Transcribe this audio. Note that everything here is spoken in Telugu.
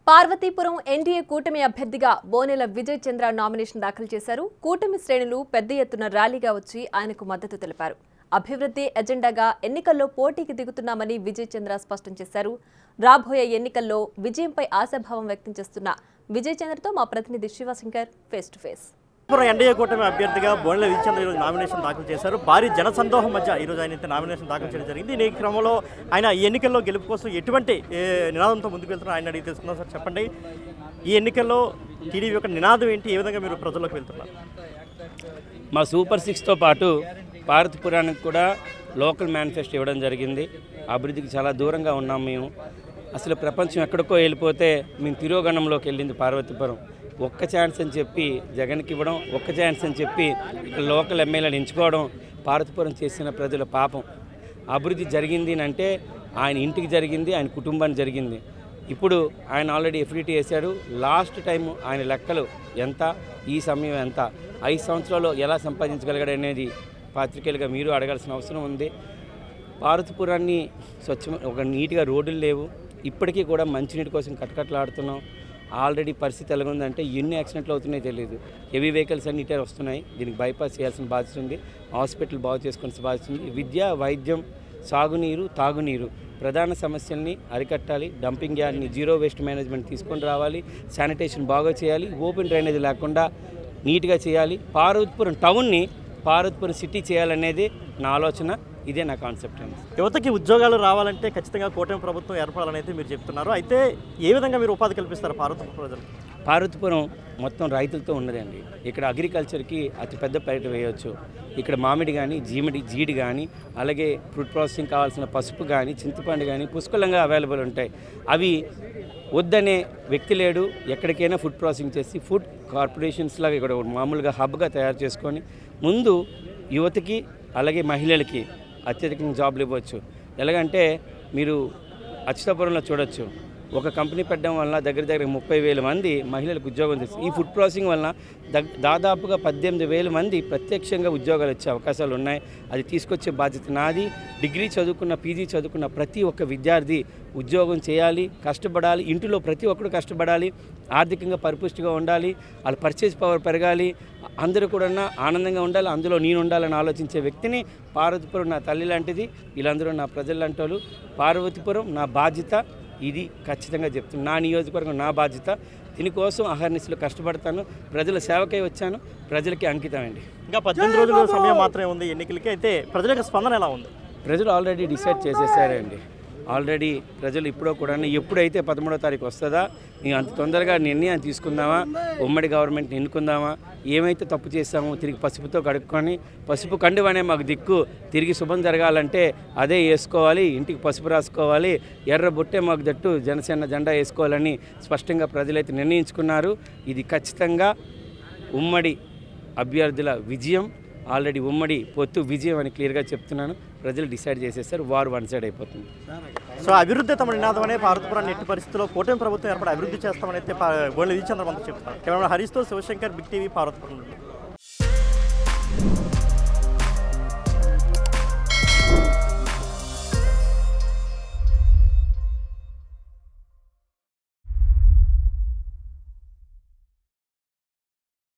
పార్వతీపురం ఎన్డీఏ కూటమి అభ్యర్థిగా బోనెల విజయ్ చంద్ర నామినేషన్ దాఖలు చేశారు. కూటమి శ్రేణులు పెద్ద ఎత్తున ర్యాలీగా వచ్చి ఆయనకు మద్దతు తెలిపారు. అభివృద్ధి ఎజెండాగా ఎన్నికల్లో పోటీకి దిగుతున్నామని విజయ్ చంద్ర స్పష్టం చేశారు. రాబోయే ఎన్నికల్లో విజయంపై ఆశాభావం వ్యక్తం చేస్తున్న విజయ్ చంద్రతో మా ప్రతినిధి Shivshankar face to face. NDA కూటమి అభ్యర్థిగా బోనెల విజయ్ చంద్ర ఈరోజు నామినేషన్ దాఖలు చేశారు. భారీ జనసందోహం మధ్య ఈరోజు ఆయన నామినేషన్ దాఖలు చేయడం జరిగింది. ఈ క్రమంలో ఆయన ఈ ఎన్నికల్లో గెలుపు కోసం ఎటువంటి నినాదంతో ముందుకు వెళ్తున్నారు ఆయన అడిగి తెలుసుకున్నారు. సార్ చెప్పండి, ఈ ఎన్నికల్లో టీడీపీ యొక్క నినాదం ఏంటి, ఏ విధంగా మీరు ప్రజల్లోకి వెళ్తున్నారు? మా సూపర్ 6తో పాటు పార్వతీపురానికి కూడా లోకల్ మేనిఫెస్టో ఇవ్వడం జరిగింది. అభివృద్ధికి చాలా దూరంగా ఉన్నాం మేము. అసలు ప్రపంచం ఎక్కడికో వెళ్ళిపోతే మేము తిరోగణంలోకి వెళ్ళింది పార్వతీపురం. ఒక్క ఛాన్స్ అని చెప్పి జగన్కి ఇవ్వడం, ఒక్క ఛాన్స్ అని చెప్పి ఇక్కడ లోకల్ ఎమ్మెల్యేలు ఎంచుకోవడం పార్వతీపురం చేసిన ప్రజల పాపం. అభివృద్ధి జరిగింది అంటే ఆయన ఇంటికి జరిగింది, ఆయన కుటుంబానికి జరిగింది. ఇప్పుడు ఆయన ఆల్రెడీ ఎఫ్డిటీ వేశాడు. లాస్ట్ టైం ఆయన లెక్కలు ఎంత, ఈ సమయం ఎంత, 5 సంవత్సరాలు ఎలా సంపాదించగలిగాడు అనేది పాత్రికేయులుగా మీరు అడగాల్సిన అవసరం ఉంది. పార్వతీపురాన్ని ఒక నీట్గా రోడ్లు లేవు. ఇప్పటికీ కూడా మంచినీటి కోసం కటకట్లాడుతున్నాం. ఆల్రెడీ పరిస్థితి ఎలాగుందంటే ఎన్ని యాక్సిడెంట్లు అవుతున్నాయో తెలియదు. హెవీ వెహికల్స్ అన్ని ఇటే వస్తున్నాయి. దీనికి బైపాస్ చేయాల్సిన బాధ్యత ఉంది. హాస్పిటల్ బాగు చేసుకోవాల్సిన బాధ్యత ఉంది. విద్య, వైద్యం, సాగునీరు, తాగునీరు ప్రధాన సమస్యల్ని అరికట్టాలి. డంపింగ్ యార్డ్ని జీరో వేస్ట్ మేనేజ్మెంట్ తీసుకొని రావాలి. శానిటేషన్ బాగా చేయాలి. ఓపెన్ డ్రైనేజ్ లేకుండా నీట్గా చేయాలి. పార్వతీపురం టౌన్ని పార్వతీపురం సిటీ చేయాలనేది నా ఆలోచన. ఇదే నా కాన్సెప్ట్ అండి. యువతకి ఉద్యోగాలు రావాలంటే ఖచ్చితంగా కూటమి ప్రభుత్వం ఏర్పడాలనేది మీరు చెప్తున్నారు. అయితే ఏ విధంగా మీరు ఉపాధి కల్పిస్తారు పార్వతీపురం ప్రజలు? పార్వతీపురం మొత్తం రైతులతో ఉన్నదండి. ఇక్కడ అగ్రికల్చర్కి అతిపెద్ద పైట వేయవచ్చు. ఇక్కడ మామిడి కానీ, జీడి కానీ, అలాగే ఫ్రూట్ ప్రాసెసింగ్ కావాల్సిన పసుపు కానీ, చింతపండు కానీ పుష్కలంగా అవైలబుల్ ఉంటాయి. అవి వద్దనే వ్యక్తి లేడు. ఎక్కడికైనా ఫుడ్ ప్రాసెసింగ్ చేసి ఫుడ్ కార్పొరేషన్స్ లాగా ఇక్కడ మామూలుగా హబ్గా తయారు చేసుకొని ముందు యువతకి అలాగే మహిళలకి అత్యధికంగా జాబ్లు ఇవ్వచ్చు. ఎలాగంటే మీరు అచ్యుతాపురంలో చూడొచ్చు. ఒక కంపెనీ పెట్టడం వల్ల దగ్గర 30,000 మంది మహిళలకు ఉద్యోగం తెచ్చి ఈ ఫుడ్ ప్రాసెసింగ్ వలన దాదాపుగా 18,000 మంది ప్రత్యక్షంగా ఉద్యోగాలు వచ్చే అవకాశాలు ఉన్నాయి. అది తీసుకొచ్చే బాధ్యత నాది. డిగ్రీ చదువుకున్న, పీజీ చదువుకున్న ప్రతి ఒక్క విద్యార్థి ఉద్యోగం చేయాలి, కష్టపడాలి. ఇంటిలో ప్రతి ఒక్కరు కష్టపడాలి, ఆర్థికంగా పరిపుష్టిగా ఉండాలి, వాళ్ళ పర్చేజ్ పవర్ పెరగాలి, అందరూ కూడా ఆనందంగా ఉండాలి, అందులో నేను ఉండాలని ఆలోచించే వ్యక్తిని. పార్వతీపురం నా తల్లి లాంటిది, వీళ్ళందరూ నా ప్రజలు లాంటి వాళ్ళు. పార్వతీపురం నా బాధ్యత. ఇది ఖచ్చితంగా చెప్తున్నాను. నా నియోజకవర్గం నా బాధ్యత. దీనికోసం అహర్నిశలు కష్టపడతాను. ప్రజల సేవకై వచ్చాను. ప్రజలకి అంకితం అండి. ఇంకా 18 రోజుల సమయం మాత్రమే ఉంది ఎన్నికలకి. అయితే ప్రజల యొక్క స్పందన ఎలా ఉంది? ప్రజలు ఆల్రెడీ డిసైడ్ చేసేసారండి. ఆల్రెడీ ప్రజలు ఇప్పుడో కూడా ఎప్పుడైతే 13వ తారీఖు వస్తుందా, మేము అంత తొందరగా నిర్ణయం తీసుకుందామా, ఉమ్మడి గవర్నమెంట్ ఎన్నుకుందామా, ఏమైతే తప్పు చేస్తామో తిరిగి పసుపుతో కడుక్కొని, పసుపు కండువనే మాకు దిక్కు, తిరిగి శుభం జరగాలంటే అదే వేసుకోవాలి, ఇంటికి పసుపు రాసుకోవాలి, ఎర్ర బొట్టే మాకు దట్టు జనసేన జెండా వేసుకోవాలని స్పష్టంగా ప్రజలైతే నిర్ణయించుకున్నారు. ఇది ఖచ్చితంగా ఉమ్మడి అభ్యర్థుల విజయం. ఆల్రెడీ ఉమ్మడి పొత్తు విజయం అని క్లియర్గా చెప్తున్నాను. ప్రజలు డిసైడ్ చేసేస్తారు. వారు వన్ సైడ్ అయిపోతుంది. సో అభివృద్ధి తమ నినాదం అనే పార్వతీపురాన్ని ఎట్టి పరిస్థితుల్లో కూటమి ప్రభుత్వం ఏర్పడి అభివృద్ధి చేస్తామని అయితే బోనెల విజయ్ చంద్ర చెప్తున్నారు. కెమెరా హరీష్తో శివశంకర్, బిగ్ టీవీ, పార్వతీపురం.